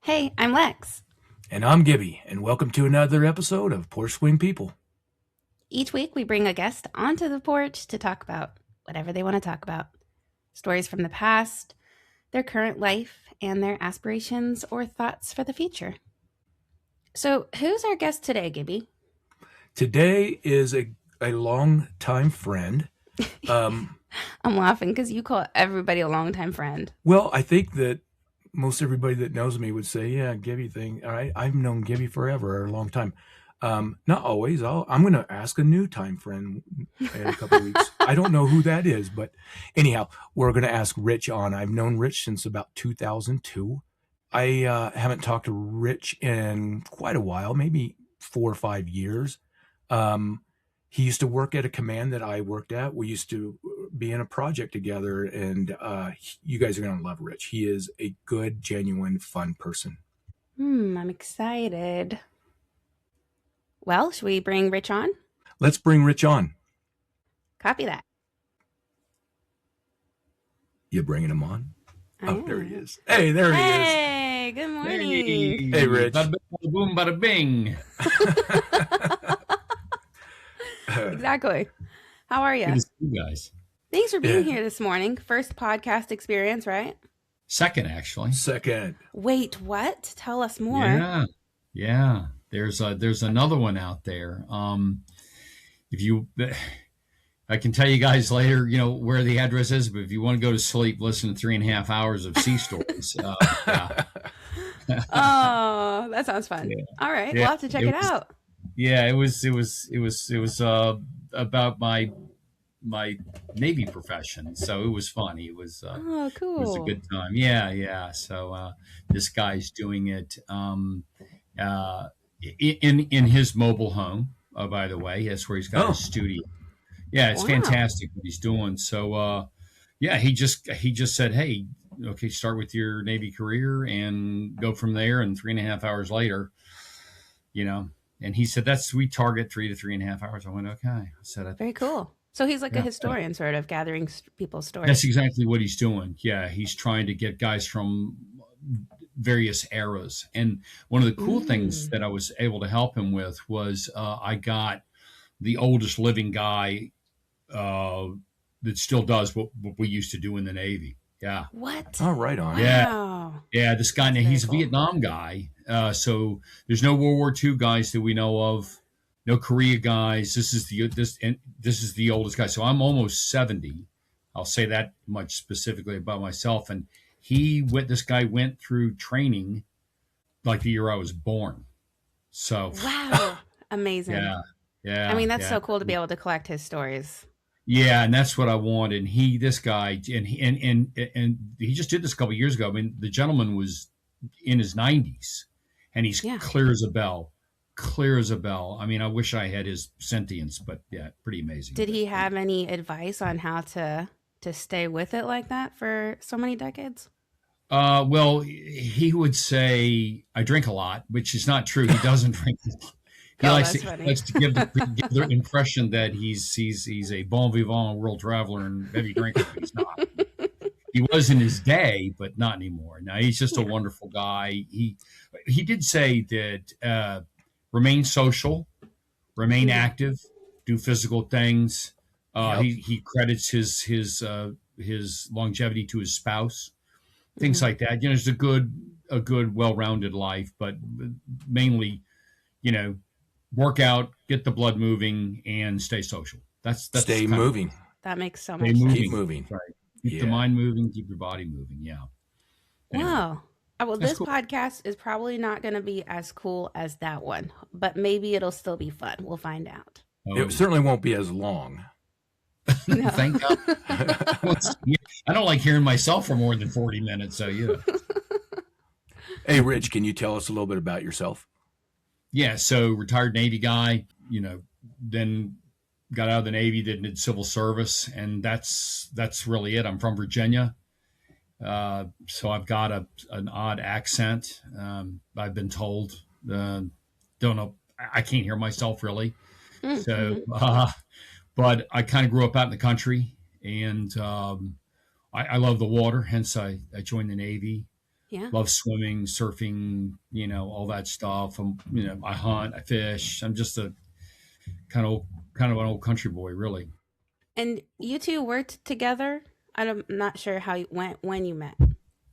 Hey, I'm Lex. And I'm Gibby, and welcome to another episode of Porch Swing People. Each week we bring a guest onto the porch to talk about whatever they want to talk about. Stories from the past, their current life, and their aspirations or thoughts for the future. So, who's our guest today, Gibby? Today is a long-time friend. I'm laughing because you call everybody a longtime friend. Well, I think that most everybody that knows me would say, yeah, Gibby thing. All right, I've known Gibby forever, or a long time. Not always. I'm going to ask a new time friend in a couple of weeks. I don't know who that is, but anyhow, we're going to ask Rich on. I've known Rich since about 2002. I haven't talked to Rich in quite a while, maybe 4 or 5 years. He used to work at a command that I worked at. We used to be in a project together, and you guys are going to love Rich. He is a good, genuine, fun person. I'm excited. Well, should we bring Rich on? Let's bring Rich on. Copy that. You bringing him on? Oh, there he is. Hey, there he is. Hey, good morning. Hey, Rich. Bada bing, bada boom, bada bing. Exactly. How are you? Good to see you guys. Thanks for being here this morning. First podcast experience, right? Second, actually. Second. Wait, what? Tell us more. Yeah. There's another one out there. I can tell you guys later, where the address is, but if you want to go to sleep, listen to 3.5 hours of sea stories. Yeah. Oh, that sounds fun. Yeah. All right, we'll have to check it out. Yeah, it was about my Navy profession, so it was fun. It was oh, cool. It was a good time. Yeah. So this guy's doing it in his mobile home. By the way, that's where he's got his studio. Yeah, it's fantastic what he's doing. So he just said, hey, okay, start with your Navy career and go from there. And 3.5 hours later, and he said, we target 3 to 3.5 hours. I went, okay. I said, very cool. So he's like a historian, sort of gathering people's stories. That's exactly what he's doing. Yeah, he's trying to get guys from various eras. And one of the cool things that I was able to help him with was I got the oldest living guy that still does what we used to do in the Navy. Yeah. What? Oh, right on. Wow. Yeah. This guy, now he's a Vietnam guy. So there's no World War II guys that we know of. No Korea guys. This is the oldest guy. So I'm almost 70. I'll say that much specifically about myself. And this guy went through training like the year I was born. So wow, amazing. Yeah. I mean, that's so cool to be able to collect his stories. Yeah, and that's what I want. And he just did this a couple of years ago. I mean, the gentleman was in his 90s, and he's clear as a bell. I mean, I wish I had his sentience, but yeah, pretty amazing. Did he have any advice on how to stay with it like that for so many decades? Well, he would say, I drink a lot, which is not true. He doesn't drink a lot. He likes to give the impression that he's a bon vivant world traveler and heavy drinker, but he's not. He was in his day, but not anymore. Now, he's just a wonderful guy. He did say that remain social, remain active, do physical things. He credits his longevity to his spouse, things like that. It's a good, well-rounded life, but mainly, work out, get the blood moving, and stay social. That's stay moving. That makes so much sense. Keep moving. Right. Keep the mind moving, keep your body moving. Yeah. Anyway. Wow. Well, this podcast is probably not going to be as cool as that one, but maybe it'll still be fun. We'll find out. It certainly won't be as long. No. Thank God. I don't like hearing myself for more than 40 minutes. So, yeah. Hey, Rich, can you tell us a little bit about yourself? Yeah. So retired Navy guy, then got out of the Navy, did civil service. And that's really it. I'm from Virginia. So I've got an odd accent. I've been told, don't know. I can't hear myself really. So, but I kind of grew up out in the country, and I love the water. Hence, I joined the Navy. Yeah. Love swimming, surfing, all that stuff. I hunt, I fish. I'm just a kind of kind of an old country boy, really. And you two worked together? I'm not sure how you went when you met.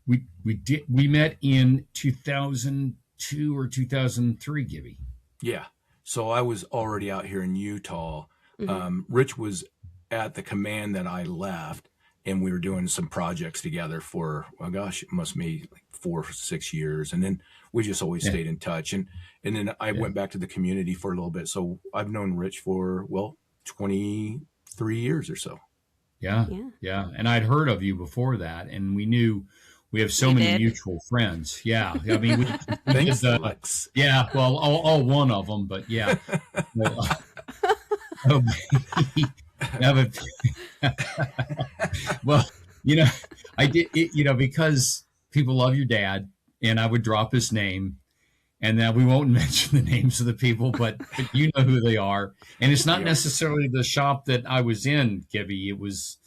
We met in 2002 or 2003, Gibby. Yeah. So I was already out here in Utah. Mm-hmm. Rich was at the command that I left, and we were doing some projects together for, well, gosh, it must be like 4 or 6 years. And then we just always stayed in touch. And then I went back to the community for a little bit. So I've known Rich for, well, 23 years or so. Yeah. And I'd heard of you before that, and we knew we have so many mutual friends. Yeah. I mean, thanks, Lex. Yeah. Well, all one of them, but yeah. Well, yeah, but, well, I did, because people love your dad, and I would drop his name, and then we won't mention the names of the people, but you know who they are. And it's not necessarily the shop that I was in, Gibby. It was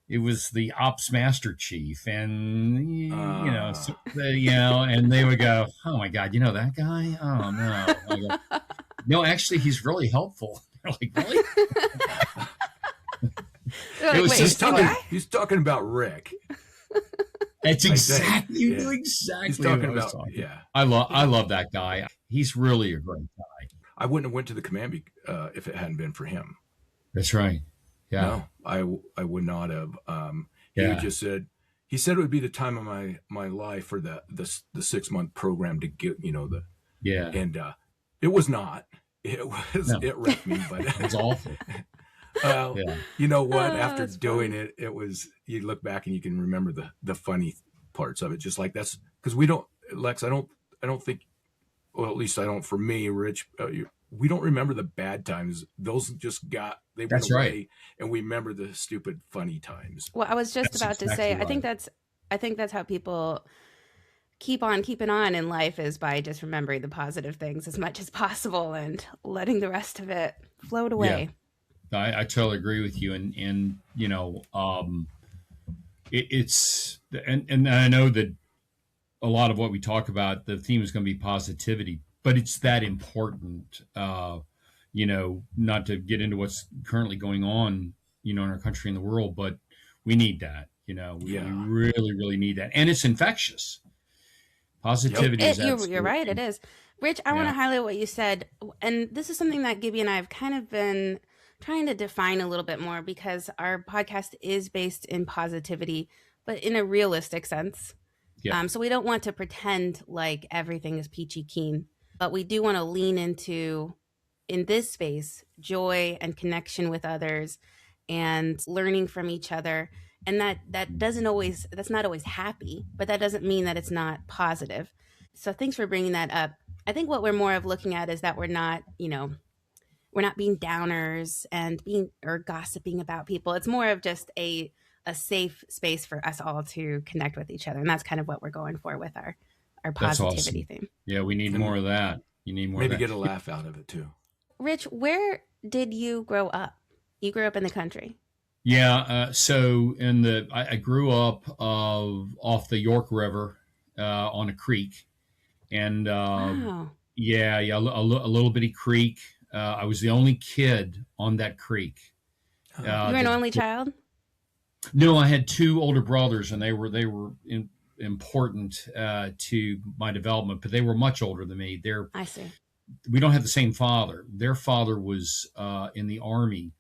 the ops master chief, and and they would go, "Oh my God, you know that guy? Oh no, I go, no, actually, he's really helpful." They're like, "Really?" He's talking about Rick. That's exactly you knew exactly he's talking what I was about. talking. Yeah, I love that guy. He's really a great guy. I wouldn't have went to the command if it hadn't been for him. That's right. Yeah. No, I would not have. He just said, he said it would be the time of my life for the 6-month program to get, and it was not. It was It wrecked me, but it was awful. You know what? After doing it, it was, you look back and you can remember the funny parts of it. Just like that's because we don't, Lex. I don't think. Well, at least I don't. For me, Rich, we don't remember the bad times. Those they went away, and we remember the stupid funny times. Well, I was just about to say, right. I think that's how people keep on keeping on in life, is by just remembering the positive things as much as possible and letting the rest of it float away. Yeah. I totally agree with you, and it's and I know that a lot of what we talk about, the theme is going to be positivity, but it's that important, not to get into what's currently going on, in our country and the world, but we need that, we really, really need that. And it's infectious. Positivity is you're right. It is. Rich, I want to highlight what you said. And this is something that Gibby and I have kind of been trying to define a little bit more, because our podcast is based in positivity, but in a realistic sense. Yeah. So we don't want to pretend like everything is peachy keen, but we do want to lean into, in this space, joy and connection with others and learning from each other. And that's not always happy, but that doesn't mean that it's not positive. So thanks for bringing that up. I think what we're more of looking at is that we're not being downers and or gossiping about people. It's more of just a safe space for us all to connect with each other. And that's kind of what we're going for with our positivity theme. Yeah, we need more of that. You need more maybe of that. Get a laugh out of it too. Rich, where did you grow up? You grew up in the country. Yeah, so I grew up off the York River on a creek, and wow. a little bitty creek. I was the only kid on that creek. You were an only child? No, I had two older brothers, and they were important to my development, but they were much older than me. I see. We don't have the same father. Their father was in the Army,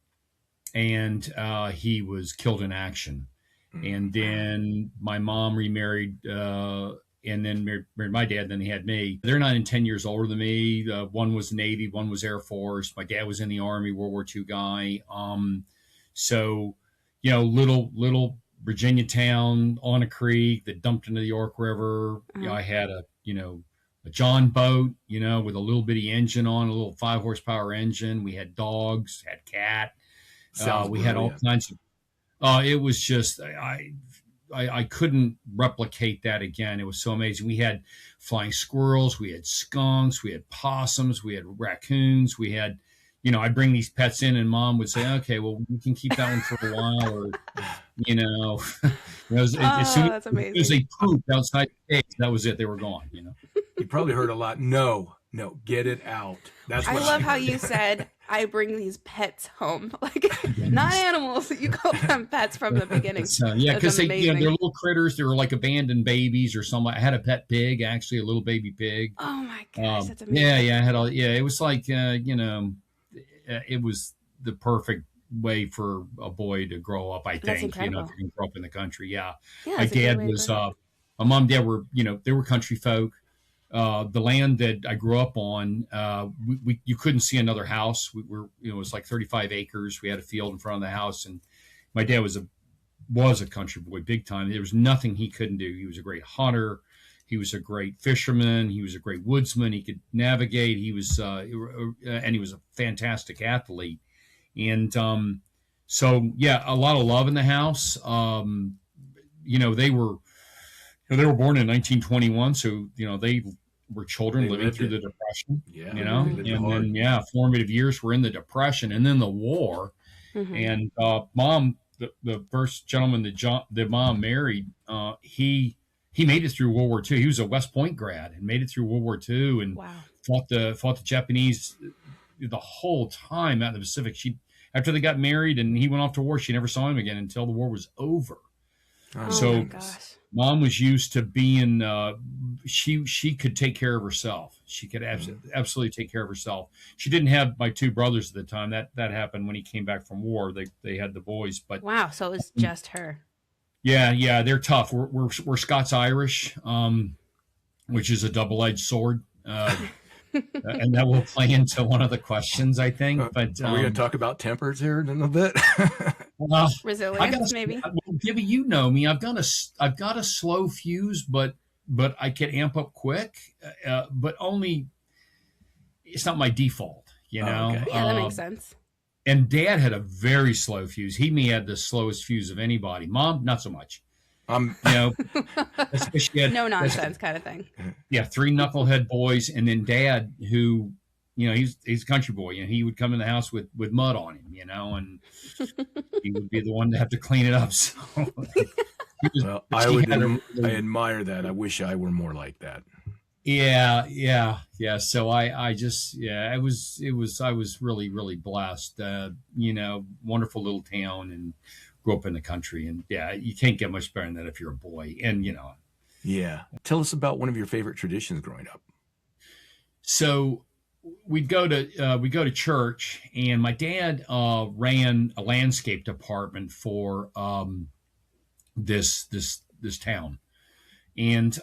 and he was killed in action. And then my mom remarried, and then married my dad. Then they had me. They're 9 and 10 years older than me. One was Navy, one was Air Force. My dad was in the Army, World War II guy. So, little Virginia town on a creek that dumped into the York River. Uh-huh. I had a John boat, with a little bitty engine on, a little 5 horsepower engine. We had dogs, had cat. We had all kinds of. It was just I couldn't replicate that again. It was so amazing. We had flying squirrels, we had skunks, we had possums, we had raccoons, we had I'd bring these pets in, and Mom would say, "Okay, well, we can keep that one for a while," or you know, as soon that's as amazing. they pooped outside the cage, that was it. They were gone. You probably heard a lot. No, get it out. That's I what love I how heard. you said, I bring these pets home. Like, not animals. You called them pets from the beginning. So, yeah, That's because amazing. they're little critters. They were like abandoned babies or something. I had a pet pig, actually, a little baby pig. Oh my gosh, that's amazing. Yeah. I had it was like, it was the perfect way for a boy to grow up, I That's think, if incredible. you can grow up in the country. Yeah. Yeah, My it's a great dad way to was, grow up. my mom and dad were, they were country folk. The land that I grew up on, you couldn't see another house. We were, it was like 35 acres. We had a field in front of the house, and my dad was a country boy, big time. There was nothing he couldn't do. He was a great hunter. He was a great fisherman. He was a great woodsman. He could navigate. He was, and he was a fantastic athlete. And so, yeah, a lot of love in the house. They were born in 1921, so they were children living through the Depression. Yeah, And then formative years were in the Depression, and then the war. Mm-hmm. And Mom, the first gentleman that Mom married, he made it through World War II. He was a West Point grad and made it through World War II, and Wow. fought the Japanese the whole time out in the Pacific. After they got married and he went off to war, she never saw him again until the war was over. Oh my gosh. Mom was used to being, she could take care of herself. She could absolutely take care of herself. She didn't have my two brothers at the time. That happened when he came back from war. They had the boys, but wow. So it was just her. Yeah, they're tough. We're Scots Irish, which is a double-edged sword. And that will play into one of the questions, I think. But are we going to talk about tempers here in a little bit? Resilience, maybe. Gibby, you know me. I've got a slow fuse, but I can amp up quick. But only it's not my default, Okay. Yeah, that makes sense. And Dad had a very slow fuse. He may have the slowest fuse of anybody. Mom, not so much. No nonsense kind of thing. Yeah, three knucklehead boys, and then Dad, who, he's a country boy, and he would come in the house with mud on him, and he would be the one to have to clean it up. So, I admire that. I wish I were more like that. Yeah. So I was really, really blessed. Wonderful little town, and grew up in the country, and yeah, you can't get much better than that if you're a boy. And yeah. Tell us about one of your favorite traditions growing up. So we'd go to church, and my dad ran a landscape department for this town, and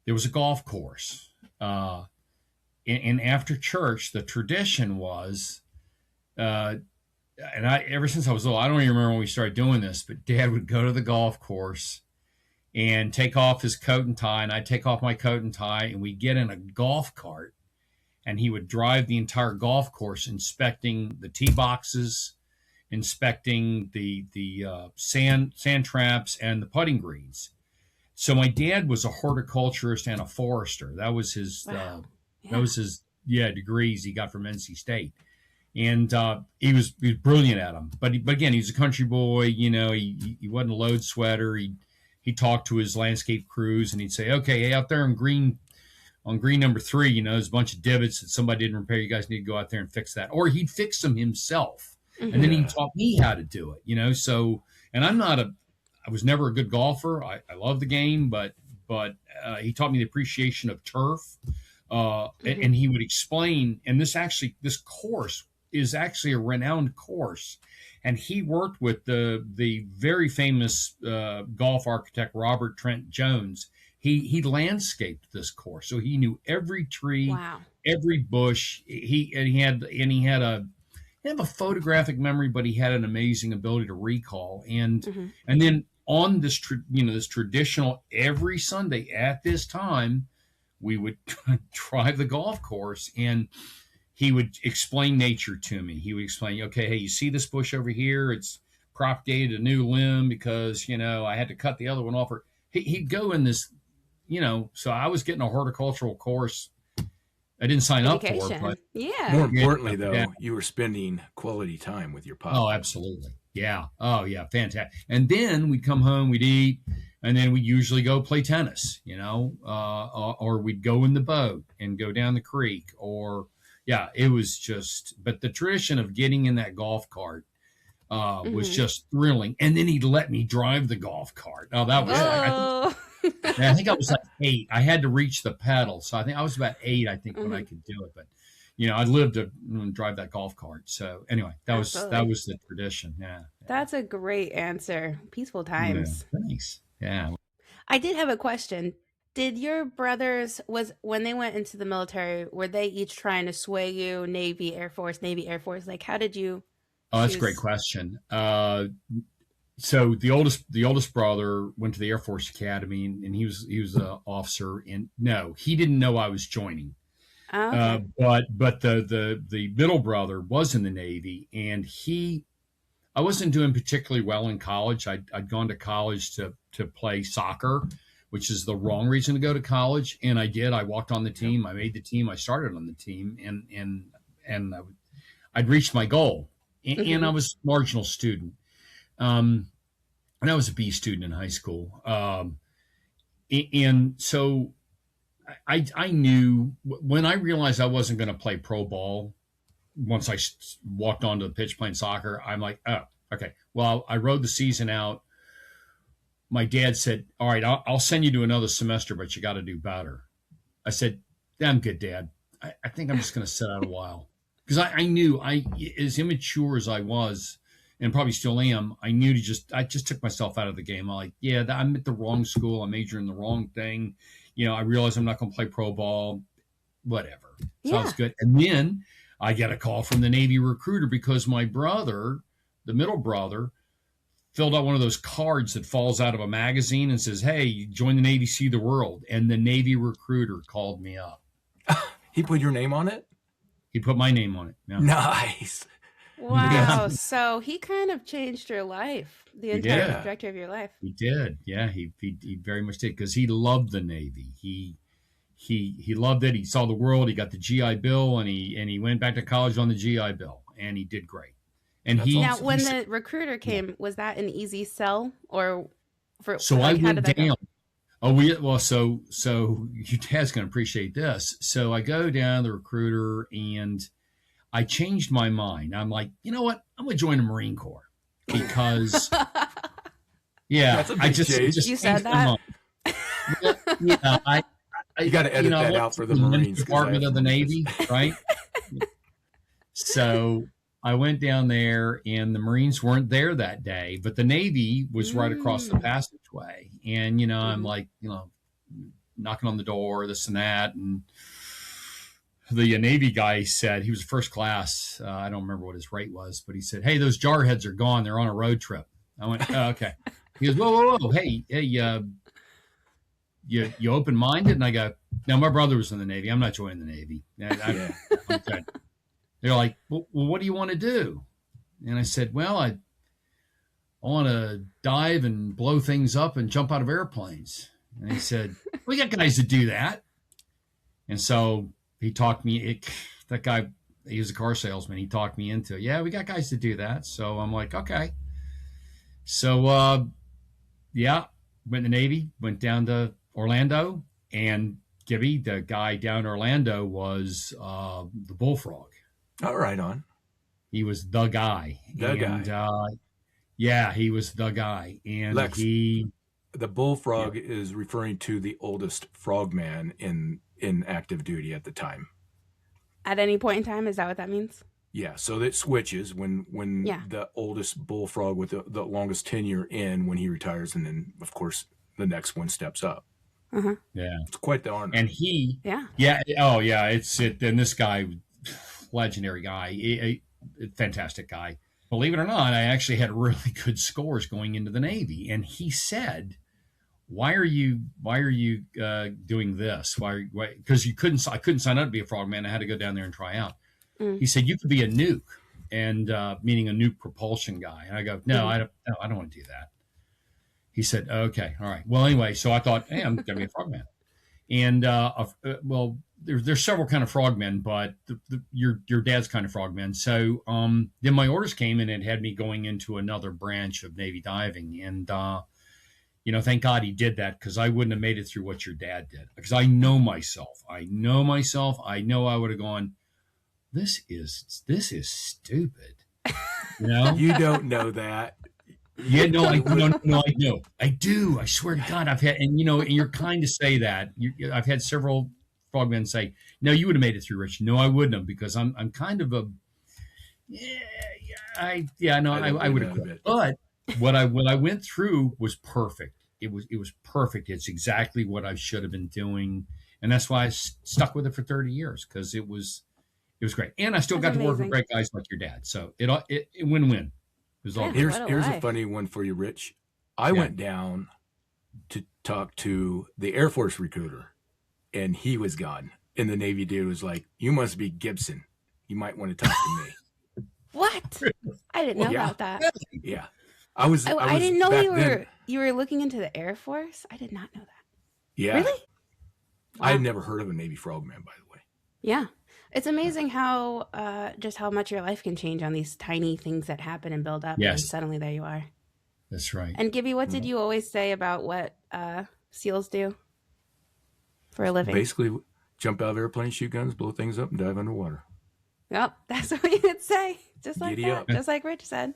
there was a golf course, and after church, the tradition was. And ever since I was little, I don't even remember when we started doing this, but Dad would go to the golf course and take off his coat and tie, and I'd take off my coat and tie, and we'd get in a golf cart, and he would drive the entire golf course, inspecting the tee boxes, inspecting the sand traps, and the putting greens. So my dad was a horticulturist and a forester. That was his degrees he got from NC State. And he was brilliant at them, but again, he's a country boy. He wasn't a load sweater. He talked to his landscape crews, and he'd say, "Okay, hey, out there on green number 3, there's a bunch of divots that somebody didn't repair. You guys need to go out there and fix that." Or he'd fix them himself, and then he taught me how to do it. So, and I was never a good golfer. I love the game, but he taught me the appreciation of turf, and he would explain. And this course is actually a renowned course, and he worked with the very famous golf architect Robert Trent Jones. He landscaped this course, so he knew every tree, every bush. He had a photographic memory, but he had an amazing ability to recall. And then on this traditional every Sunday at this time, we would drive the golf course, and he would explain nature to me. He would explain, okay, hey, you see this bush over here? It's propagated a new limb because, I had to cut the other one off. Or he'd go in this, so I was getting a horticultural course I didn't sign up for, Education. but Yeah. More importantly, yeah. though, you were spending quality time with your pop. Oh, absolutely. Yeah. Oh, yeah. Fantastic. And then we'd come home, we'd eat, and then we'd usually go play tennis, or we'd go in the boat and go down the creek. Or, yeah, it was just, but the tradition of getting in that golf cart was just thrilling. And then he'd let me drive the golf cart. Oh, that was I think I was like 8. I had to reach the pedal. So I think I was about 8, I think, when I could do it. But I'd live to drive that golf cart. So anyway, that was the tradition. Yeah. That's a great answer. Peaceful times. Yeah, thanks. Yeah. I did have a question. Did your brothers, when they went into the military, were they each trying to sway you, Navy, Air Force, Navy, Air Force? Like, how did you? Oh, that's a great question. So the oldest brother went to the Air Force Academy, and he was an officer. And no, he didn't know I was joining. Oh, okay. But the middle brother was in the Navy, and I wasn't doing particularly well in college. I'd gone to college to play soccer, which is the wrong reason to go to college. And I did. I walked on the team. I made the team. I started on the team, and I'd reached my goal. And I was a marginal student. And I was a B student in high school. And so I knew when I realized I wasn't going to play pro ball once I walked onto the pitch playing soccer, I'm like, oh, okay. Well, I rode the season out. My dad said, all right, I'll send you to another semester, but you got to do better. I said, I'm good, Dad. I think I'm just going to sit out a while. Because I knew, as immature as I was, and probably still am, I knew I just took myself out of the game. I'm like, yeah, I'm at the wrong school. I'm majoring in the wrong thing. I realize I'm not going to play pro ball, whatever. Sounds good. And then I get a call from the Navy recruiter because my brother, the middle brother, filled out one of those cards that falls out of a magazine and says, hey, join the Navy, see the world. And the Navy recruiter called me up. He put your name on it? He put my name on it. Yeah. Nice. Wow. Yeah. So he kind of changed your life, the entire trajectory of your life. He did. Yeah, he very much did, because he loved the Navy. He loved it. He saw the world. He got the GI Bill, and he went back to college on the GI Bill, and he did great. And now, when the recruiter came, was that an easy sell, or for? So like, I went down. So your dad's going to appreciate this. So I go down the recruiter, and I changed my mind. I'm like, you know what? I'm going to join the Marine Corps because, I just you said that. Yeah, you got to edit that out for the Marines Department of the Navy, right? So I went down there, and the Marines weren't there that day, but the Navy was right across the passageway. And, I'm like, knocking on the door, this and that. And the Navy guy said, he was first class. I don't remember what his rate was, but he said, hey, those jarheads are gone. They're on a road trip. I went, oh, okay. He goes, whoa. Hey, you open-minded? And I go, no, my brother was in the Navy. I'm not joining the Navy. I'm good. They're like, well, what do you want to do? And I said, well, I want to dive and blow things up and jump out of airplanes. And he said, we got guys that do that. And so he talked me, that guy, he was a car salesman. He talked me into it. Yeah, we got guys that do that. So I'm like, okay. So, went in the Navy, went down to Orlando, and Gibby, the guy down in Orlando, was the Bullfrog. Oh, right on. He was the guy. He was the guy. And Lex, the Bullfrog is referring to the oldest frogman in active duty at the time. At any point in time, is that what that means? Yeah, so it switches when the oldest Bullfrog with the longest tenure when he retires, and then, of course, the next one steps up. Uh-huh. Yeah. It's quite the honor. And and this guy, legendary guy, a fantastic guy. Believe it or not, I actually had really good scores going into the Navy. And he said, why are you doing this? Why? Because I couldn't sign up to be a frogman. I had to go down there and try out. He said, you could be a nuke, and meaning a nuke propulsion guy. And I go, no, I don't want to do that. He said, okay, all right. Well, anyway, so I thought, hey, I'm going to be a frogman. And there's several kind of frogmen, but your dad's kind of frogmen. So then my orders came, and it had me going into another branch of Navy diving, and thank God he did that, because I wouldn't have made it through what your dad did. Because I know myself. I know I would have gone, this is stupid. You don't know that. Yeah, no, I know. I do. I swear to God, I've had, and you're kind to say that. I've had several frogmen say, "No, you would have made it through, Rich." No, I wouldn't have, because I'm kind of a, I would have quit. But what I went through was perfect. It was perfect. It's exactly what I should have been doing, and that's why I stuck with it for 30 years, because it was great, and I still got to work with great guys like your dad. So it win-win. Here's a funny one for you, Rich. I went down to talk to the Air Force recruiter, and he was gone. And the Navy dude was like, "You must be Gibson. You might want to talk to me." What? I didn't know about that. Yeah, I didn't know you were looking into the Air Force. I did not know that. Yeah, really? Wow. I had never heard of a Navy frogman, by the way. Yeah. It's amazing how just how much your life can change on these tiny things that happen and build up, and suddenly there you are. That's right. And Gibby, what did you always say about what SEALs do for a living? Basically, jump out of airplanes, shoot guns, blow things up, and dive underwater. Yep, that's what you would say. Just like Giddy that, up. Just like Rich said.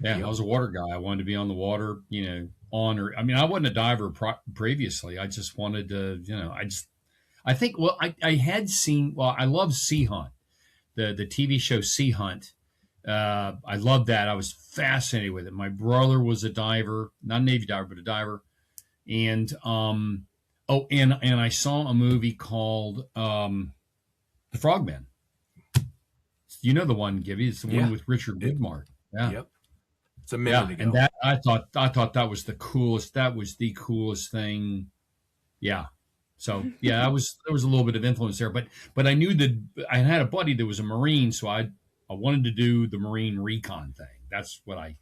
Yeah, I was a water guy. I wanted to be on the water, I wasn't a diver previously. I just wanted to, I think, I had seen, I love Sea Hunt, the TV show Sea Hunt. I loved that. I was fascinated with it. My brother was a diver, not a Navy diver, but a diver. And, and I saw a movie called The Frogman. You know the one, Gibby. It's the one with Richard Widmark. Yeah. Yep. It's a minute ago. And that, I thought that was the coolest. That was the coolest thing. Yeah. So there was a little bit of influence there, but I knew that I had a buddy that was a Marine, so I wanted to do the Marine recon thing. That's what and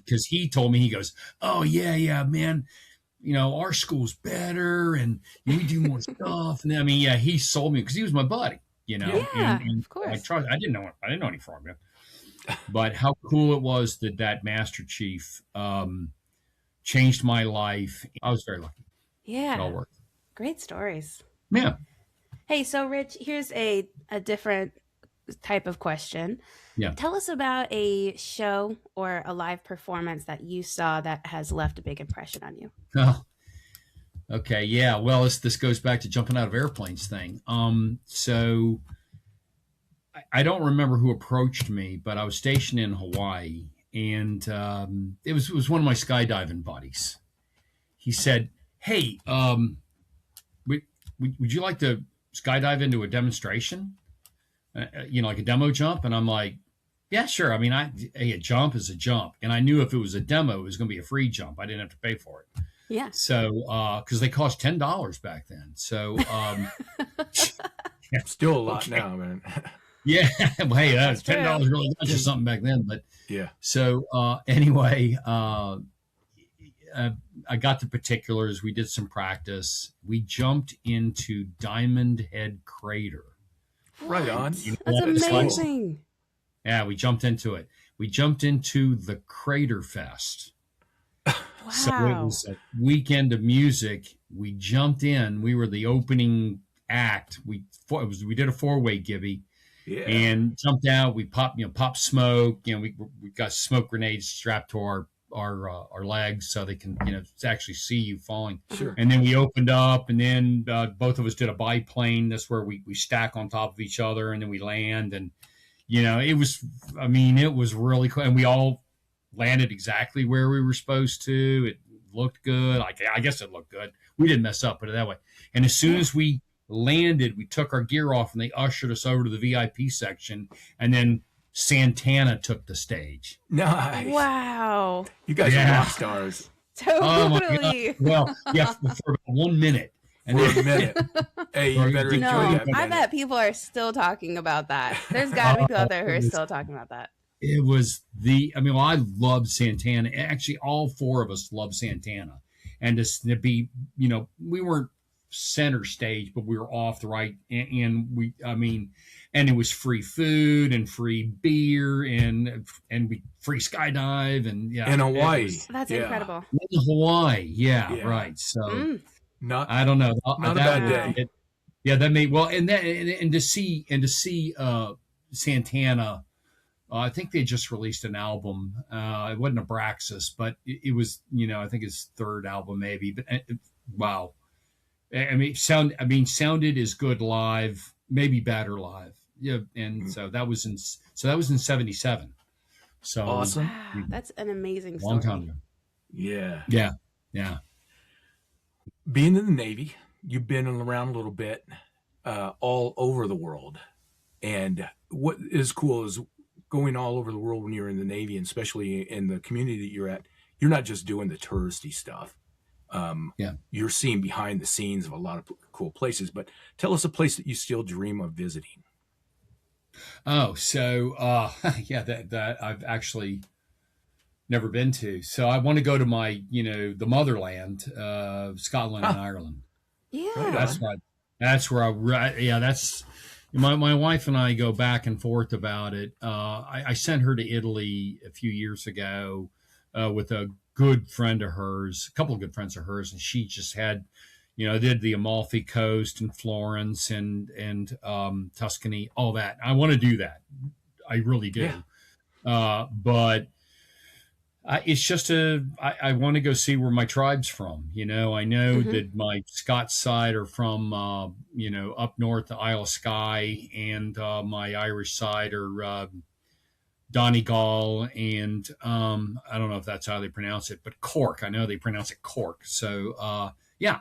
because he told me, he goes, "Oh yeah, man, our school's better and we do more stuff." And he sold me, because he was my buddy, and of course. I didn't know any frogmen, but how cool it was that Master Chief changed my life. I was very lucky. Yeah. It all worked. Great stories. Yeah. Hey, so Rich, here's a different type of question. Yeah. Tell us about a show or a live performance that you saw that has left a big impression on you. Oh, okay. Yeah. Well, this goes back to jumping out of airplanes thing. So I don't remember who approached me, but I was stationed in Hawaii, and it was one of my skydiving buddies. He said, "Hey, would you like to skydive into a demonstration? Like a demo jump?" And I'm like, "Yeah, sure." I mean, a jump is a jump. And I knew if it was a demo, it was going to be a free jump. I didn't have to pay for it. Yeah. So, because they cost $10 back then. So, still a lot now, man. Yeah. Well, hey, that's $10 really not just something back then. But yeah. So, anyway, I got the particulars. We did some practice. We jumped into Diamond Head Crater. Right on. That's amazing. Yeah, we jumped into it. We jumped into the Crater Fest. Wow. So it was a weekend of music. We jumped in. We were the opening act. We did a 4-way, Gibby. Yeah. And jumped out. We popped smoke. We got smoke grenades strapped to our legs so they can actually see you falling. Sure. And then we opened up, and then both of us did a biplane. That's where we stack on top of each other, and then we land. And it was really cool. And we all landed exactly where we were supposed to. It looked good. I guess it looked good. We didn't mess up, put it that way. And as soon as we landed, we took our gear off, and they ushered us over to the VIP section, and then Santana took the stage. Nice. Wow. You guys are rock stars. Totally. Oh my God. Well, yeah, for about 1 minute. And for a minute. Hey, you better enjoy that minute. I bet people are still talking about that. There's got to be people out there who are still talking about that. It was I loved Santana. Actually, all 4 of us loved Santana. And to be, we weren't center stage, but we were off the right, and it was free food and free beer and we free skydive and in Hawaii. That's incredible. In Hawaii, yeah, right. So not I don't know, not a bad day. That made and to see Santana. I think they just released an album. It wasn't Abraxas, but it was, I think his third album maybe. But wow, sounded as good live, maybe better live. Yeah, and so that was in '77. So awesome. Wow, that's an amazing story. Long time ago. Yeah. Being in the Navy, you've been around a little bit, all over the world, and what is cool is going all over the world when you're in the Navy, and especially in the community that you're at, you're not just doing the touristy stuff. You're seeing behind the scenes of a lot of cool places. But tell us a place that you still dream of visiting. Oh, so that I've actually never been to. So I want to go to my, the motherland, Scotland and Ireland. Yeah, that's where that's. My wife and I go back and forth about it. I sent her to Italy a few years ago with a good friend of hers, a couple of good friends of hers, and she just had, did the Amalfi Coast and Florence and Tuscany, all that. I want to do that. I really do. Yeah. But it's just I want to go see where my tribe's from. I know that my Scots side are from, up north, the Isle of Skye, and my Irish side are Donegal, and I don't know if that's how they pronounce it, but Cork. I know they pronounce it Cork. So, yeah.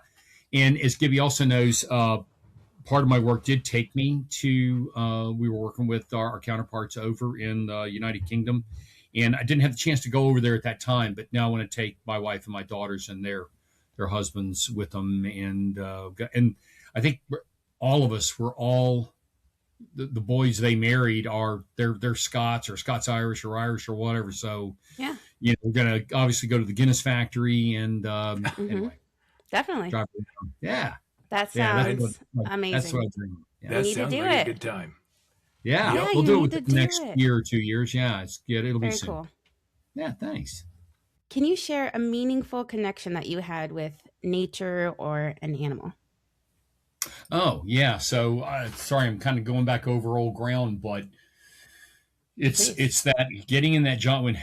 And as Gibby also knows, part of my work did take me to, we were working with our counterparts over in the United Kingdom. And I didn't have the chance to go over there at that time, but now I want to take my wife and my daughters and their husbands with them, and I think all of us were the boys they married they're Scots or Scots Irish or whatever. So we're gonna obviously go to the Guinness factory and anyway, definitely drive around. Yeah, that sounds amazing. That's what I dream. Yeah. That sounds like a good time. Yeah, we'll do it within the next year or 2 years. Yeah, it'll be soon. Cool. Yeah, thanks. Can you share a meaningful connection that you had with nature or an animal? Oh, yeah. So, sorry, I'm kind of going back over old ground, but it's that getting in that John.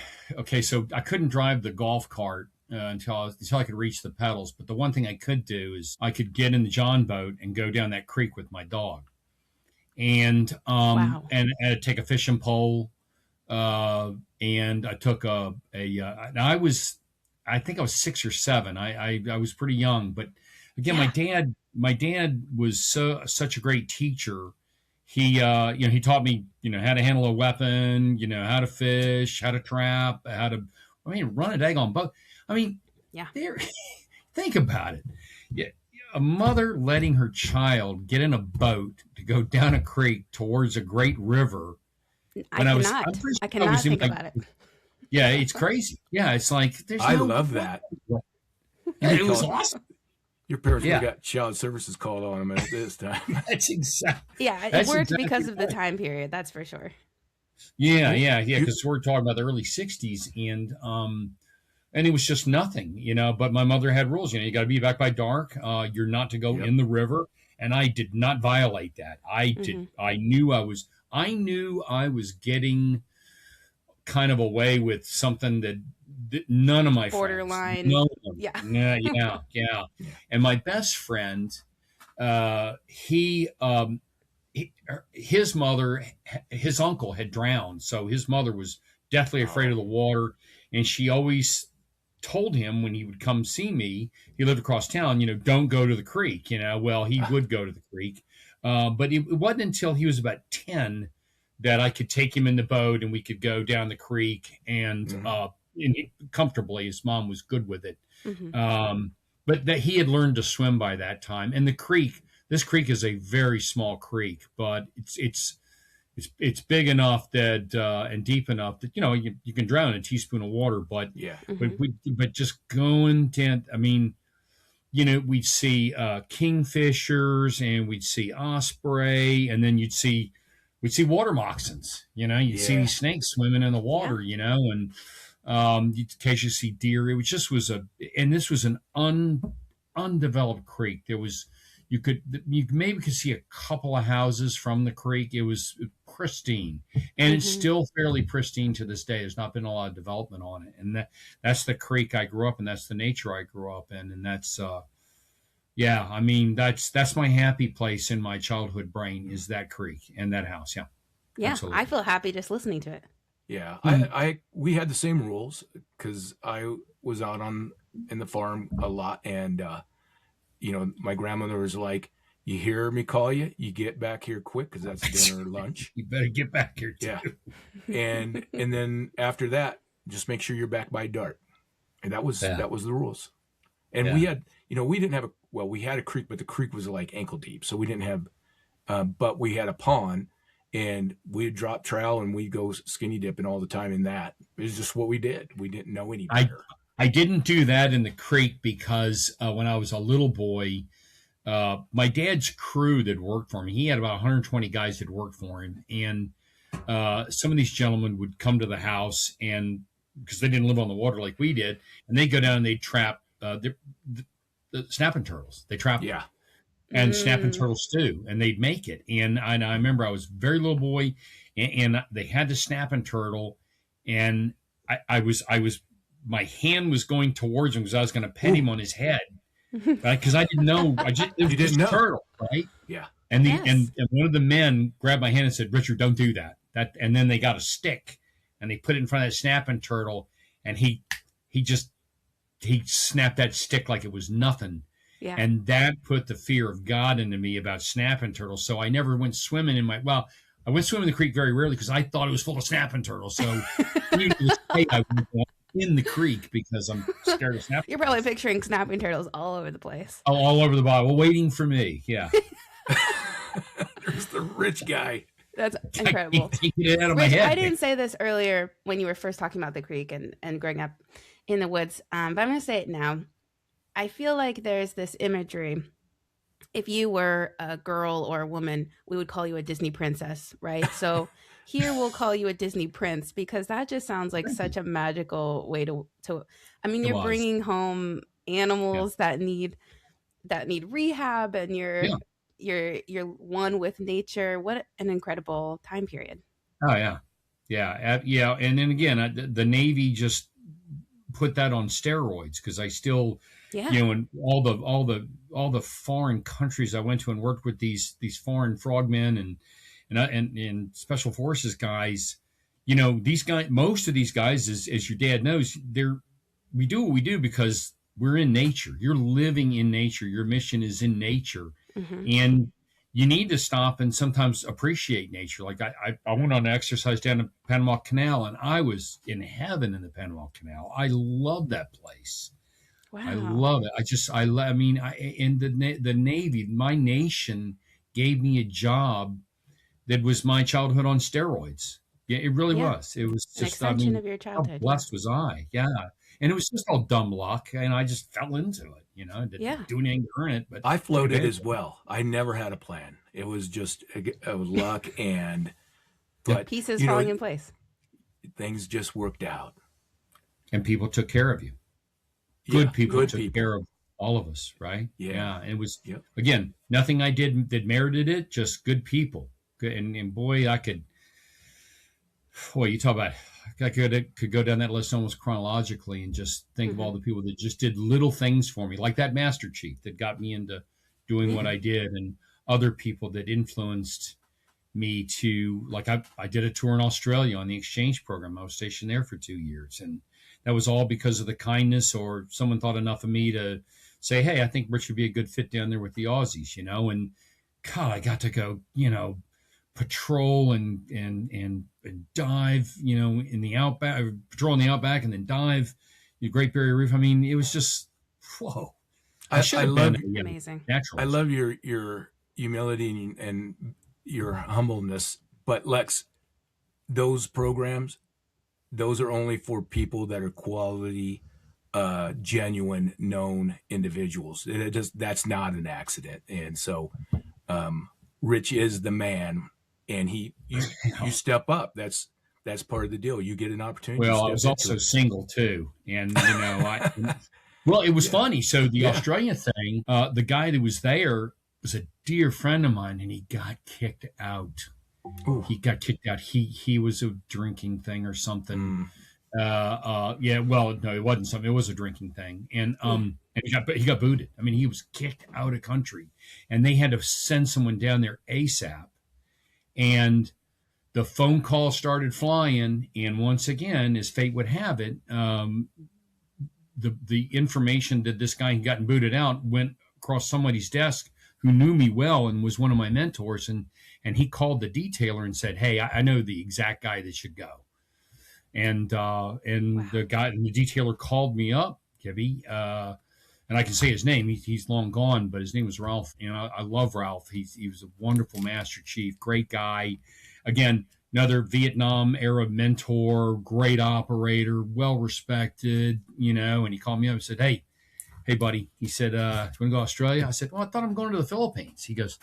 So I couldn't drive the golf cart until I could reach the pedals. But the one thing I could do is I could get in the John boat and go down that creek with my dog. And and I'd take a fishing pole, and I took I think I was 6 or 7. I was pretty young, but again, my dad was such a great teacher. He he taught me how to handle a weapon, how to fish, how to trap, run a daggone boat. Think about it. Yeah. A mother letting her child get in a boat to go down a creek towards a great river. I cannot think about it. Yeah, it's crazy. Yeah, it's like I love that. And it was awesome. Your parents would have got child services called on them at this time. That's exactly. Yeah, it worked because of the time period. That's for sure. Yeah. Because we're talking about the early '60s, and it was just nothing, But my mother had rules. You got to be back by dark. You're not to go in the river, and I did not violate that. I knew I was getting kind of away with something that none of my borderline. Friends, yeah. And my best friend, his mother, his uncle had drowned, so his mother was deathly afraid of the water, and she always told him when he would come see me, he lived across town, don't go to the creek, well, he would go to the creek. But it wasn't until he was about 10 that I could take him in the boat and we could go down the creek and comfortably. His mom was good with it. But that he had learned to swim by that time. And this creek is a very small creek, but it's big enough that and deep enough that you can drown in a teaspoon of water. But but just going to we'd see kingfishers, and we'd see osprey, and then we'd see water moccasins. You'd see Yeah. these snakes swimming in the Yeah. water. And you'd occasionally see deer. It was just was a, and this was an undeveloped creek. You maybe could see a couple of houses from the creek. It was pristine, and it's still fairly pristine to this day. There's not been a lot of development on it, and that's the creek I grew up in. That's the nature I grew up in, and that's yeah. I mean, that's my happy place in my childhood brain is that creek and that house. Yeah, Yeah, absolutely. I feel happy just listening to it. Yeah, we had the same rules because I was out in the farm a lot, and my grandmother was like, "You hear me call you? You get back here quick because that's dinner or lunch." You better get back here too. Yeah, and then after that, just make sure you're back by dark, and that was the rules. And we had, we didn't have we had a creek, but the creek was like ankle deep, so we didn't have, but we had a pond. And we'd drop trowel and we'd go skinny dipping all the time in that. It was just what we did. We didn't know any better. I didn't do that in the creek because when I was a little boy, my dad's crew that worked for me, he had about 120 guys that worked for him. And some of these gentlemen would come to the house, and because they didn't live on the water like we did, and they'd go down and they'd trap the snapping turtles. They trapped them. And snapping turtle stew, and they'd make it. And I remember I was a very little boy, and they had the snapping turtle, and I was my hand was going towards him because I was going to pet him on his head, right? Because I didn't know. It was just a turtle, right? Yeah. And and one of the men grabbed my hand and said, "Richard, don't do that." And then they got a stick and they put it in front of that snapping turtle, and he snapped that stick like it was nothing. Yeah. And that put the fear of God into me about snapping turtles. So I never went swimming I went swimming in the creek very rarely because I thought it was full of snapping turtles. So I went in the creek because I'm scared of snapping. You're probably picturing snapping turtles all over the place. Oh, all over the Bible, waiting for me. Yeah. There's the rich guy. That's incredible. Taking it out of my head. I didn't say this earlier when you were first talking about the creek and growing up in the woods, but I'm going to say it now. I feel like there's this imagery. If you were a girl or a woman, we would call you a Disney princess, right? So here we'll call you a Disney prince because that just sounds like such a magical way to I mean, you're bringing home animals that need rehab, and you're one with nature. What an incredible time period. Oh yeah. And then again, the Navy just put that on steroids because I still, in all the foreign countries I went to and worked with these foreign frogmen and special forces guys, these guys, most of these guys, as your dad knows, we do what we do because we're in nature. You're living in nature. Your mission is in nature, and you need to stop and sometimes appreciate nature. Like I went on an exercise down the Panama Canal, and I was in heaven in the Panama Canal. I love that place. Wow. I love it. In the Navy, my nation gave me a job that was my childhood on steroids. Yeah, it really was. It was just an extension of your childhood. How blessed was I? Yeah. And it was just all dumb luck, and I just fell into it. Didn't do anything to earn it. But I floated as well. I never had a plan. It was just luck but pieces falling in place. Things just worked out, and people took care of you. Good people took care of all of us, right? Yeah. And it was again nothing I did that merited it. Just good people. And boy, you talk about. I could go down that list almost chronologically and just think of all the people that just did little things for me, like that Master Chief that got me into doing what I did, and other people that influenced me to, like I did a tour in Australia on the exchange program. I was stationed there for 2 years, and that was all because of the kindness, or someone thought enough of me to say, hey, I think Rich would be a good fit down there with the Aussies, and God, I got to go, patrol and dive, in the outback, patrol in the outback, and then dive the Great Barrier Reef. I mean, it was just whoa. I love amazing. I love your humility and your humbleness. But Lex, those programs, those are only for people that are quality genuine, known individuals. That's not an accident. And so, Rich is the man, and you step up. That's part of the deal. You get an opportunity to Well, I step was into also it. single too, and well, it was Yeah, funny. So the yeah. Australian thing, the guy that was there was a dear friend of mine, and he got kicked out. Ooh. He got kicked out. He was a drinking thing or something. Mm. Yeah. Well, no, it wasn't something. It was a drinking thing, and he got booted. I mean, he was kicked out of country, and they had to send someone down there ASAP. And the phone call started flying, and once again, as fate would have it, the information that this guy had gotten booted out went across somebody's desk who knew me well and was one of my mentors, and he called the detailer and said, "Hey, I know the exact guy that should go." And Wow. the guy, the detailer called me up, Gibby, and I can say his name. He's long gone, but his name was Ralph, and I love Ralph. He was a wonderful Master Chief, great guy. Again, another Vietnam era mentor, great operator, well respected, And he called me up and said, "Hey, buddy." He said, "You want to go to Australia?" I said, "Well, I thought I'm going to the Philippines." He goes,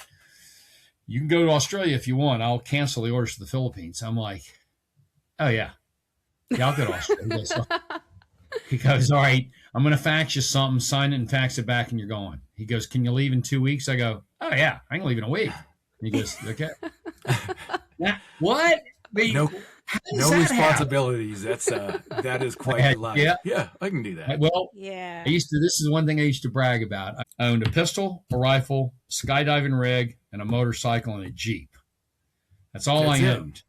"You can go to Australia if you want. I'll cancel the orders to the Philippines." I'm like, "Oh yeah, yeah, I'll go to Australia." He goes, "All right, I'm going to fax you something, sign it and fax it back, and you're going." He goes, "Can you leave in 2 weeks?" I go, "Oh, yeah, I can leave in a week." And he goes, "Okay." What? No, How does no that responsibilities. That is quite the life. Yeah. Yeah, I can do that. Well, Yeah. this is one thing I used to brag about. I owned a pistol, a rifle, skydiving rig, and a motorcycle and a Jeep. That's all That's I it. owned.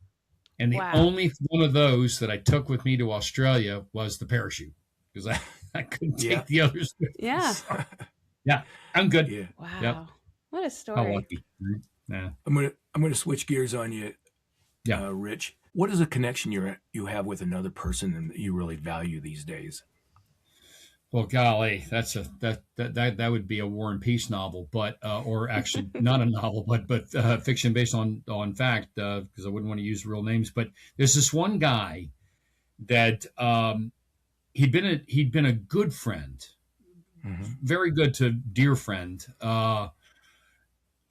And the Wow. only one of those that I took with me to Australia was the parachute because I couldn't take Yeah. the others with me. Yeah. So, yeah, I'm good. Yeah. Wow. Yep. What a How story. lucky. Right? Yeah. I'm gonna switch gears on you, Yeah. Rich. What is a connection you have with another person and that you really value these days? Well, golly, that would be a War and Peace novel, but or actually not a novel, but fiction based on fact, because I wouldn't want to use real names. But there's this one guy that he'd been a good friend, Mm-hmm. very good to dear friend,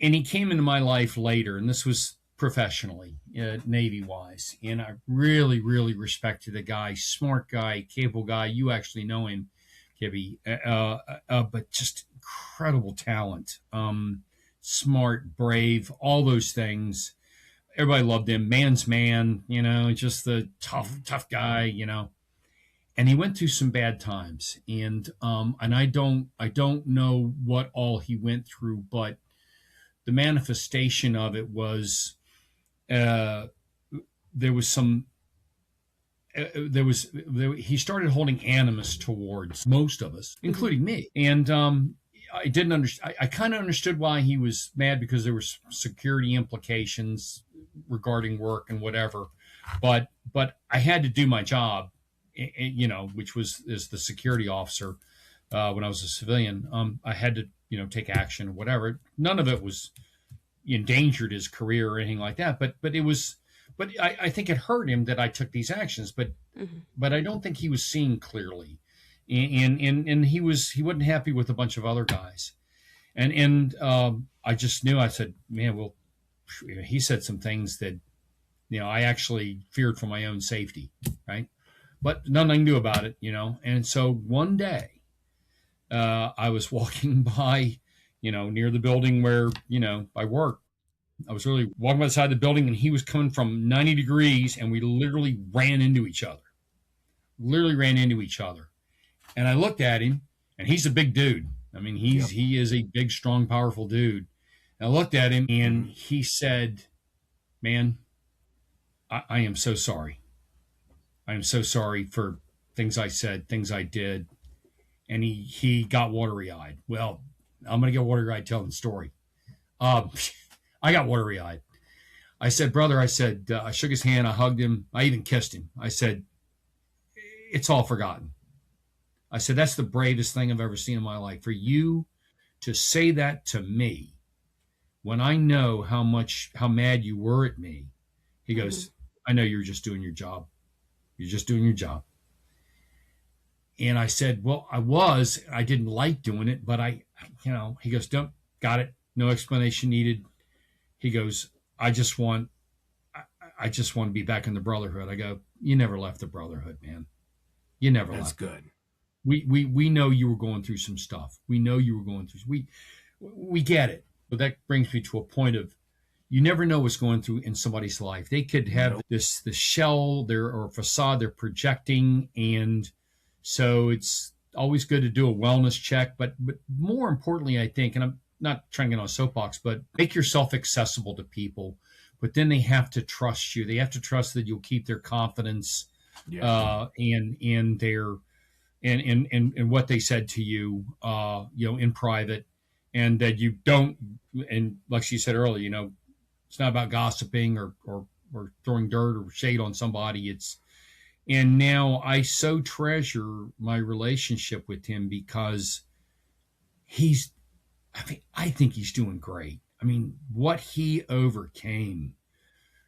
and he came into my life later, and this was professionally, Navy wise, and I really really respected the guy, smart guy, capable guy. You actually know him, Kibby, but just incredible talent, smart, brave, all those things. Everybody loved him, man's man, just the tough guy, And he went through some bad times, and I don't know what all he went through, but the manifestation of it was uh, there was some he started holding animus towards most of us, including me, and I didn't understand. I kind of understood why he was mad because there were security implications regarding work and whatever, but I had to do my job, which was as the security officer when I was a civilian. I had to take action or whatever. None of it was endangered his career or anything like that, but it was. But I think it hurt him that I took these actions, but I don't think he was seeing clearly, and he wasn't happy with a bunch of other guys, and I just knew. I said, man, well, he said some things that I actually feared for my own safety, right? But nothing I can do about it, And so one day, I was walking by, near the building where I work. I was really walking by the side of the building, and he was coming from 90 degrees, and we literally ran into each other. Literally ran into each other. And I looked at him, and he's a big dude. I mean, he is a big, strong, powerful dude. And I looked at him, and he said, "Man, I am so sorry. I am so sorry for things I said, things I did." And he got watery eyed. Well, I'm going to get watery eyed telling the story. I got watery eyed. I said, "Brother," I said, I shook his hand, I hugged him, I even kissed him. I said, "It's all forgotten." I said, "That's the bravest thing I've ever seen in my life. For you to say that to me when I know how mad you were at me." He goes, "I know you're just doing your job. You're just doing your job." And I said, well, I didn't like doing it, but he goes, don't, got it. No explanation needed. He goes, I just want, I just want to be back in the brotherhood. I go, you never left the brotherhood, man. You never That's left. good. We know you were going through some stuff. We know you were going through, we get it. But that brings me to a point of, you never know what's going through in somebody's life. They could have this shell or facade they're projecting, and so it's always good to do a wellness check. But more importantly, I think, and I'm not trying to get on a soapbox, but make yourself accessible to people. But then they have to trust you. They have to trust that you'll keep their confidence, and their and what they said to you, in private, and that you don't. And like she said earlier, it's not about gossiping or throwing dirt or shade on somebody. And now I so treasure my relationship with him because I think he's doing great. I mean, what he overcame.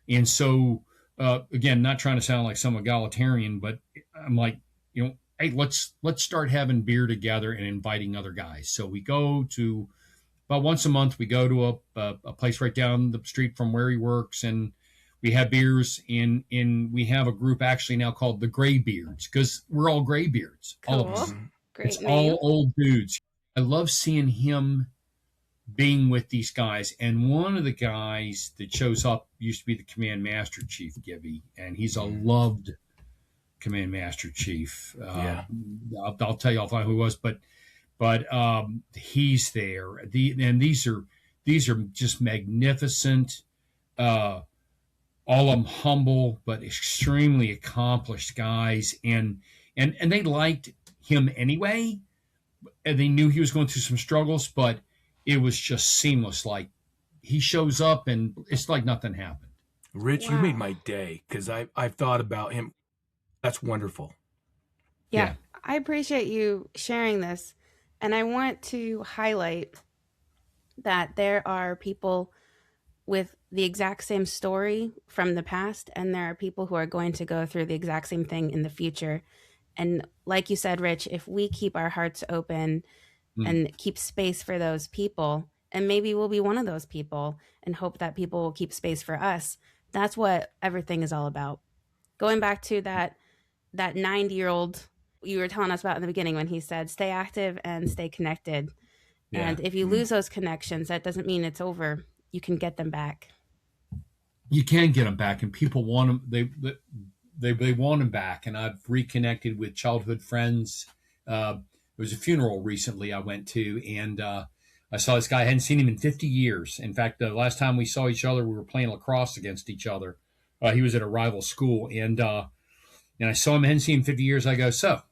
And so, again, not trying to sound like some egalitarian, but I'm like, hey, let's start having beer together and inviting other guys. So we go to, about once a month, we go to a place right down the street from where he works, and we have beers. And we have a group actually now called the Graybeards, because we're all Graybeards, all of us. Great it's name. all old dudes. I love seeing him being with these guys. And one of the guys that shows up used to be the Command Master Chief, Gibby, and he's a loved Command Master Chief. I'll tell you offline who he was, but he's there. And these are just magnificent, all of them humble but extremely accomplished guys, and they liked him anyway. And they knew he was going through some struggles, but it was just seamless. Like, he shows up and it's like nothing happened. Rich, you made my day, because I've thought about him. That's wonderful. Yeah, I appreciate you sharing this. And I want to highlight that there are people with the exact same story from the past, and there are people who are going to go through the exact same thing in the future. And like you said, Rich, if we keep our hearts open and keep space for those people, and maybe we'll be one of those people, and hope that people will keep space for us, that's what everything is all about. Going back to that 90-year-old you were telling us about in the beginning, when he said, stay active and stay connected. Yeah. And if you lose those connections, that doesn't mean it's over. You can get them back. You can get them back, and people want them. They want them back. And I've reconnected with childhood friends. There was a funeral recently I went to, and I saw this guy. I hadn't seen him in 50 years. In fact, the last time we saw each other, we were playing lacrosse against each other. He was at a rival school, and I saw him. I hadn't seen him in 50 years. I go, so,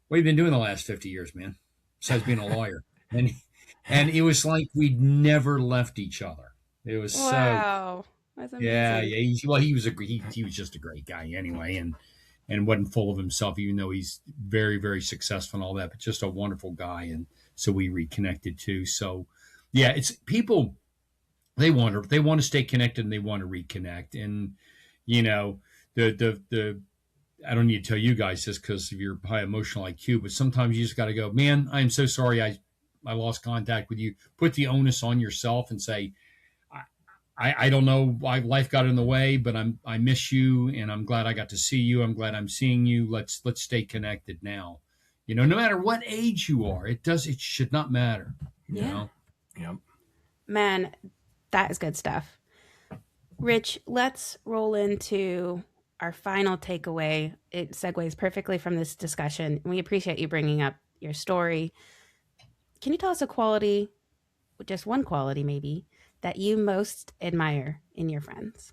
what have you been doing the last 50 years, man? Besides being a lawyer. And it was like we'd never left each other. It was wow. That's amazing. Yeah. He was just a great guy anyway, and wasn't full of himself, even though he's very, very successful and all that, but just a wonderful guy. And so we reconnected too. So yeah, it's people, they want to stay connected, and they want to reconnect. And the I don't need to tell you guys this because of your high emotional IQ, but sometimes you just got to go, man, I am so sorry I lost contact with you. Put the onus on yourself and say, I don't know why life got in the way, but I miss you, and I'm glad I got to see you. I'm glad I'm seeing you. Let's stay connected now. No matter what age you are, it should not matter. Yeah. Yep. Man, that is good stuff. Rich, let's roll into our final takeaway. It segues perfectly from this discussion. We appreciate you bringing up your story. Can you tell us a quality, just one quality maybe, that you most admire in your friends?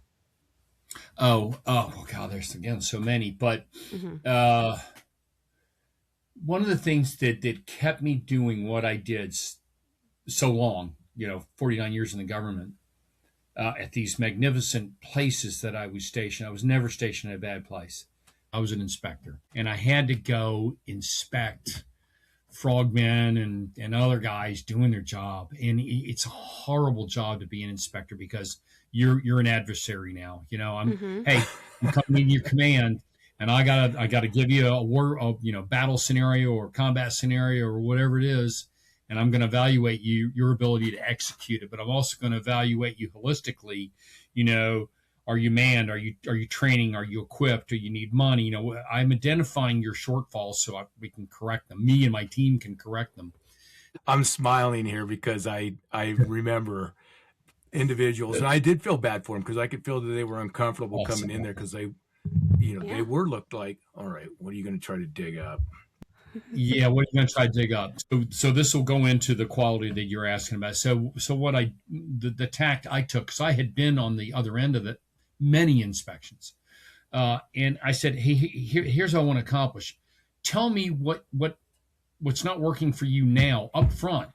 Oh, God, there's again so many. But one of the things that kept me doing what I did so long, 49 years in the government, at these magnificent places that I was stationed. I was never stationed at a bad place. I was an inspector, and I had to go inspect frogmen and other guys doing their job. And it's a horrible job to be an inspector, because you're an adversary now. Hey, you come in your command, and I gotta give you a war, battle scenario or combat scenario or whatever it is, and I'm going to evaluate your ability to execute it. But I'm also going to evaluate you holistically. You know, are you manned? Are you training? Are you equipped? Do you need money? I'm identifying your shortfalls so we can correct them. Me and my team can correct them. I'm smiling here because I remember individuals, and I did feel bad for them because I could feel that they were uncomfortable coming in there because they were looked like, all right, what are you going to try to dig up? Yeah, what are you going to try to dig up? So this will go into the quality that you're asking about. So the tact I took, because I had been on the other end of it, many inspections, and I said, hey, here's what I want to accomplish. Tell me what's not working for you now up front.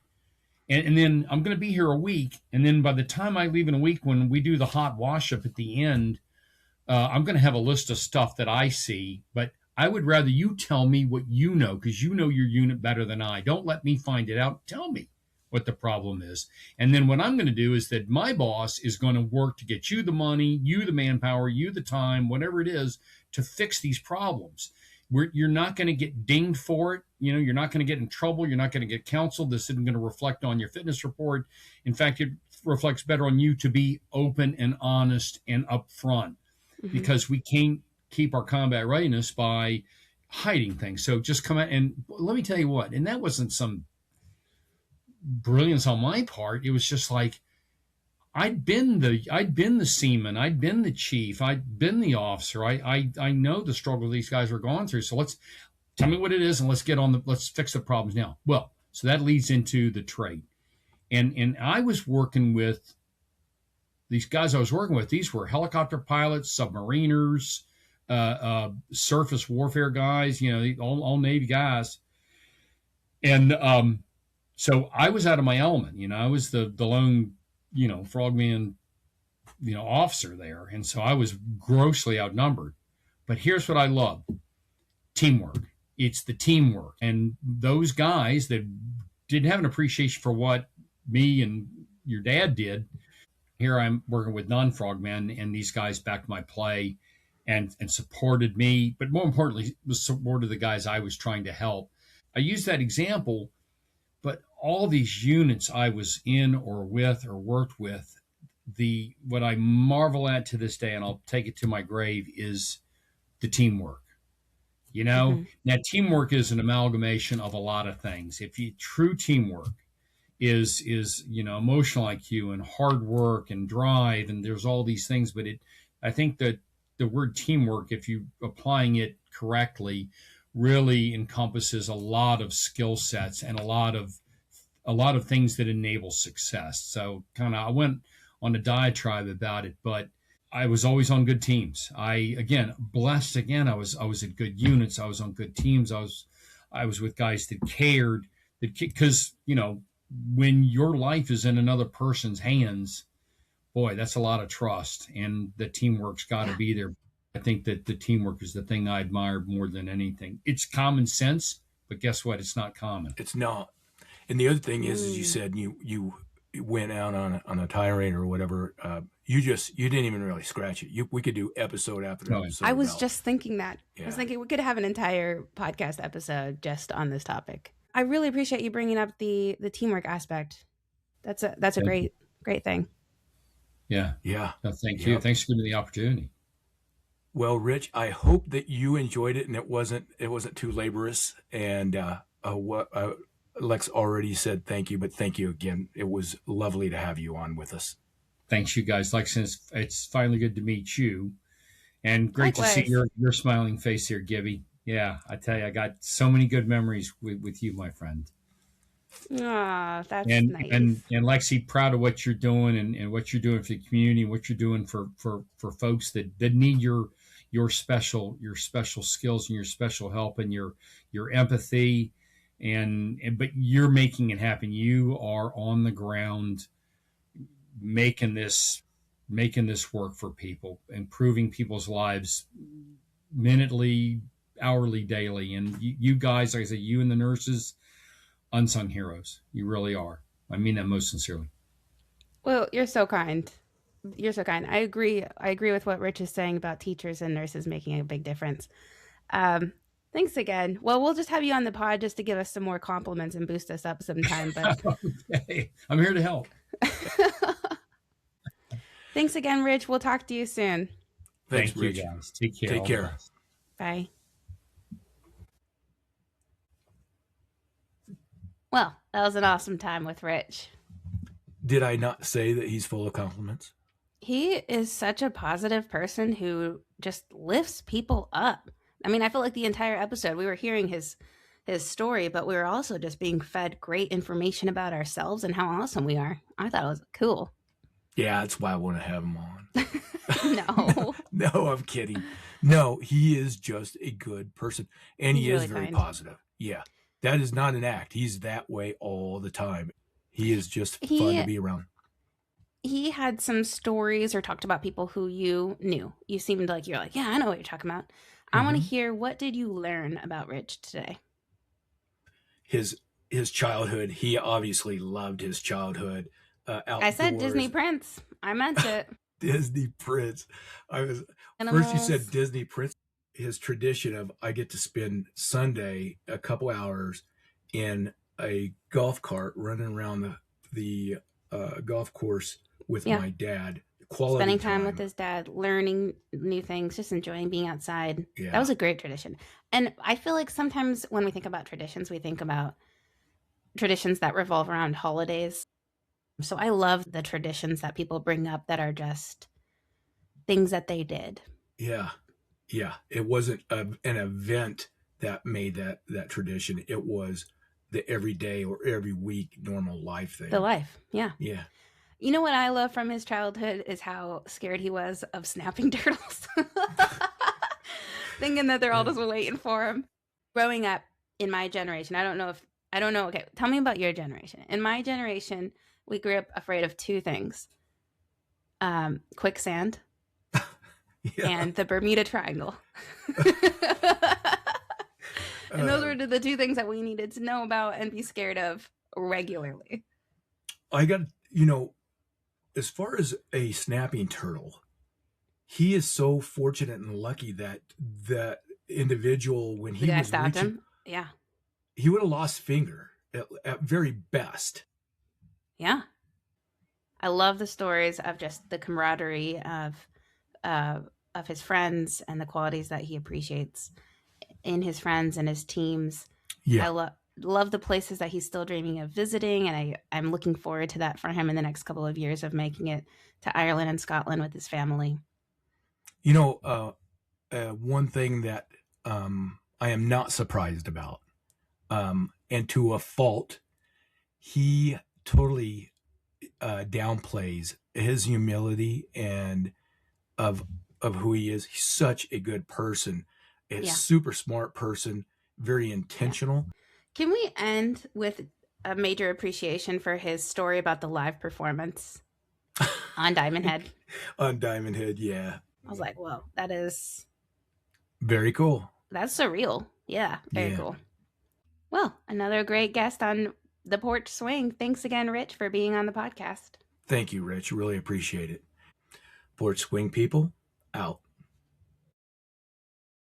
And then I'm going to be here a week. And then by the time I leave in a week, when we do the hot wash up at the end, I'm going to have a list of stuff that I see. But I would rather you tell me what you know, because you know your unit better than I. Don't let me find it out. Tell me what the problem is. And then what I'm going to do is that my boss is going to work to get you the money, you the manpower, you the time, whatever it is, to fix these problems. You're not going to get dinged for it. You're not going to get in trouble. You're not going to get counseled. This isn't going to reflect on your fitness report. In fact, it reflects better on you to be open and honest and upfront, because we can't keep our combat readiness by hiding things. So just come out and let me tell you what, and that wasn't some brilliance on my part. It was just like I'd been the seaman, I'd been the chief, I'd been the officer. I know the struggle these guys are going through. So let's tell me what it is, and let's fix the problems now. Well, so that leads into the trade, and I was working with these guys. I was working with, these were helicopter pilots, submariners, surface warfare guys. All Navy guys, and so I was out of my element. I was the lone frogman officer there, and so I was grossly outnumbered. But here's what I love: teamwork. It's the teamwork, and those guys that didn't have an appreciation for what me and your dad did. Here I'm working with non-frogmen, and these guys backed my play and supported me, but more importantly, was supported the guys I was trying to help. I use that example, but all these units I was in or with or worked with, the what I marvel at to this day, and I'll take it to my grave, is the teamwork. Now teamwork is an amalgamation of a lot of things. If you true teamwork is emotional IQ and hard work and drive, and there's all these things, but I think that the word teamwork, if you applying it correctly, really encompasses a lot of skill sets and a lot of things that enable success. So kind of I went on a diatribe about it, but I was always on good teams. Again, blessed again. I was at good units. I was on good teams. I was with guys that cared, because when your life is in another person's hands, boy, that's a lot of trust, and the teamwork's got to be there. I think that the teamwork is the thing I admire more than anything. It's common sense, but guess what? It's not common. It's not. And the other thing is, as you said, you went out on a tirade or whatever. You didn't even really scratch it. We could do episode after episode. I was just thinking that. Yeah. I was thinking we could have an entire podcast episode just on this topic. I really appreciate you bringing up the teamwork aspect. That's a great thing. Yeah. Yeah. No, thank you. Thanks for giving me the opportunity. Well, Rich, I hope that you enjoyed it and it wasn't too laborious. And Lex already said thank you, but thank you again. It was lovely to have you on with us. Thanks, you guys. Like, since it's finally good to meet you, and great Likewise. To see your smiling face here, Gibby. Yeah, I tell you, I got so many good memories with you, my friend. Ah, that's nice. And Lexi, proud of what you're doing and what you're doing for the community, and what you're doing for folks that need your special skills and your special help and your empathy, but you're making it happen. You are on the ground making this work for people, improving people's lives minutely, hourly, daily. And you guys, like I said, you and the nurses, unsung heroes. You really are. I mean that most sincerely. Well, you're so kind. You're so kind. I agree with what Rich is saying about teachers and nurses making a big difference. Thanks again. Well, we'll just have you on the pod just to give us some more compliments and boost us up sometime. But okay. I'm here to help. Thanks again, Rich. We'll talk to you soon. Thank you, guys. Take care. Take care. Bye. Well, that was an awesome time with Rich. Did I not say that he's full of compliments? He is such a positive person who just lifts people up. I mean, I feel like the entire episode we were hearing his story, but we were also just being fed great information about ourselves and how awesome we are. I thought it was cool. Yeah, that's why I want to have him on. No. No, I'm kidding. No, he is just a good person. And he is very positive. Yeah. That is not an act. He's that way all the time. He is just fun to be around. He had some stories or talked about people who you knew. You seemed like you're like, yeah, I know what you're talking about. I want to hear, what did you learn about Rich today? His childhood. He obviously loved his childhood. Outdoors. I said Disney Prince. I meant it. Disney Prince. First you said Disney Prince. His tradition of, I get to spend Sunday a couple hours in a golf cart running around the golf course with my dad. Quality spending time with his dad, learning new things, just enjoying being outside. Yeah. That was a great tradition. And I feel like sometimes when we think about traditions, we think about traditions that revolve around holidays. So I love the traditions that people bring up that are just things that they did. Yeah. Yeah. It wasn't an event that made that tradition. It was the everyday or every week normal life thing. The life. Yeah. Yeah. You know what I love from his childhood is how scared he was of snapping turtles. Thinking that they're all just waiting for him. Growing up in my generation, I don't know. Okay, tell me about your generation. In my generation, we grew up afraid of two things. Quicksand and the Bermuda Triangle. And those were the two things that we needed to know about and be scared of regularly. I got, as far as a snapping turtle, he is so fortunate and lucky that that individual, when he was stopped him, yeah, he would have lost finger at very best. Yeah, I love the stories of just the camaraderie of his friends and the qualities that he appreciates in his friends and his teams. Yeah, I love the places that he's still dreaming of visiting, and I'm looking forward to that for him in the next couple of years of making it to Ireland and Scotland with his family. One thing that I am not surprised about, and to a fault, he totally downplays his humility and of who he is. He's such a good person, a super smart person, very intentional. Yeah. Can we end with a major appreciation for his story about the live performance on Diamond Head? On Diamond Head, yeah. I was like, whoa, that is... very cool. That's surreal. Yeah, very cool. Well, another great guest on the Porch Swing. Thanks again, Rich, for being on the podcast. Thank you, Rich. Really appreciate it. Porch Swing people, out.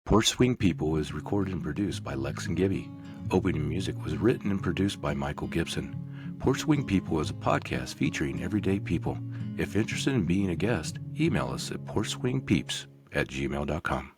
Porch Swing People is recorded and produced by Lex and Gibby. Opening music was written and produced by Michael Gibson. Porch Swing People is a podcast featuring everyday people. If interested in being a guest, email us at porchswingpeeps@gmail.com.